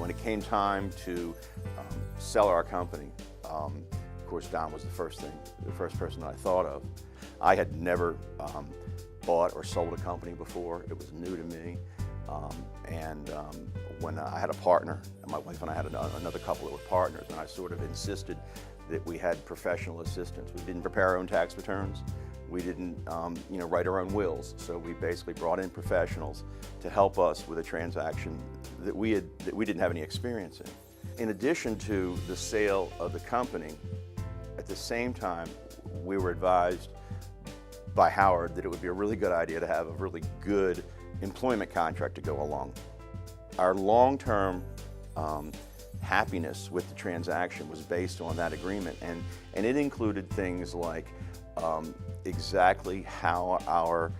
When it came time to sell our company, of course Don was the first person that I thought of. I had never bought or sold a company before. It was new to me. When I had a partner, and my wife and I had another couple that were partners, and I sort of insisted that we had professional assistance. We didn't prepare our own tax returns. We didn't write our own wills. So we basically brought in professionals to help us with a transaction that we didn't have any experience in. In addition to the sale of the company, at the same time, we were advised by Howard that it would be a really good idea to have a really good employment contract to go along. Our long-term happiness with the transaction was based on that agreement, and it included things like exactly how our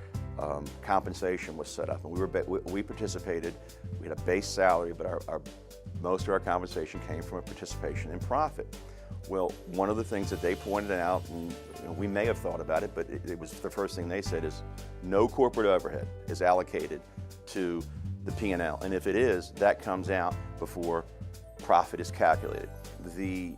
compensation was set up. And we participated. We had a base salary, but most of our compensation came from a participation in profit. Well, one of the things that they pointed out, and we may have thought about it, but it was the first thing they said, is no corporate overhead is allocated to the P&L. And if it is, that comes out before profit is calculated. The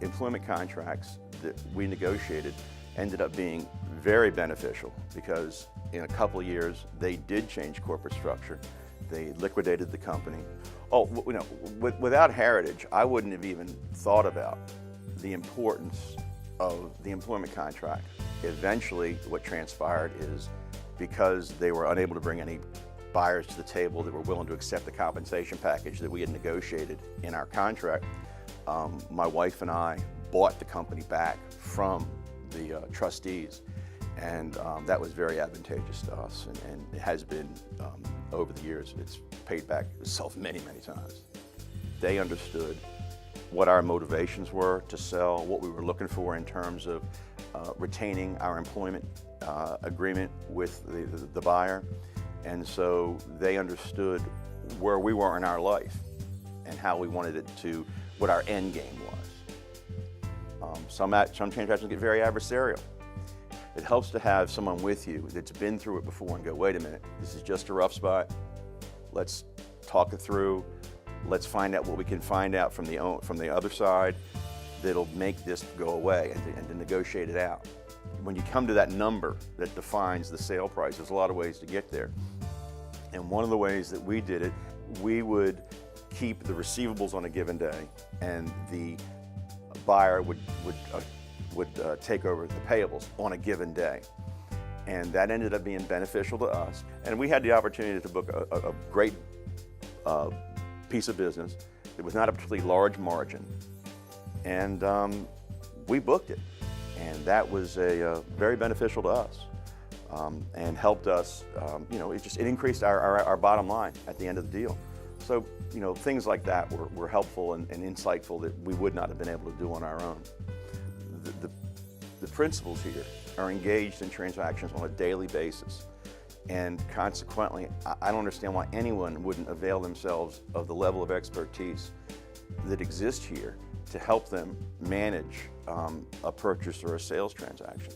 employment contracts that we negotiated ended up being very beneficial because in a couple of years, they did change corporate structure. They liquidated the company. Oh, without Heritage, I wouldn't have even thought about the importance of the employment contract. Eventually, what transpired is because they were unable to bring any buyers to the table that were willing to accept the compensation package that we had negotiated in our contract, my wife and I bought the company back from the trustees, and that was very advantageous to us, and it has been over the years. It's paid back itself many, many times. They understood what our motivations were to sell, what we were looking for in terms of retaining our employment agreement with the buyer, and so they understood where we were in our life and how we wanted it to, what our end game was. Some transactions get very adversarial. It helps to have someone with you that's been through it before and go, wait a minute, this is just a rough spot. Let's talk it through. Let's find out what we can find out from the other side that'll make this go away, and to negotiate it out. When you come to that number that defines the sale price, there's a lot of ways to get there. And one of the ways that we did it, we would keep the receivables on a given day, and the buyer would take over the payables on a given day. And that ended up being beneficial to us. And we had the opportunity to book a great piece of business. It was not a particularly large margin. And we booked it. And that was very beneficial to us and helped us, it increased our bottom line at the end of the deal. So, things like that were helpful and insightful that we would not have been able to do on our own. The principals here are engaged in transactions on a daily basis, and consequently, I don't understand why anyone wouldn't avail themselves of the level of expertise that exists here to help them manage a purchase or a sales transaction.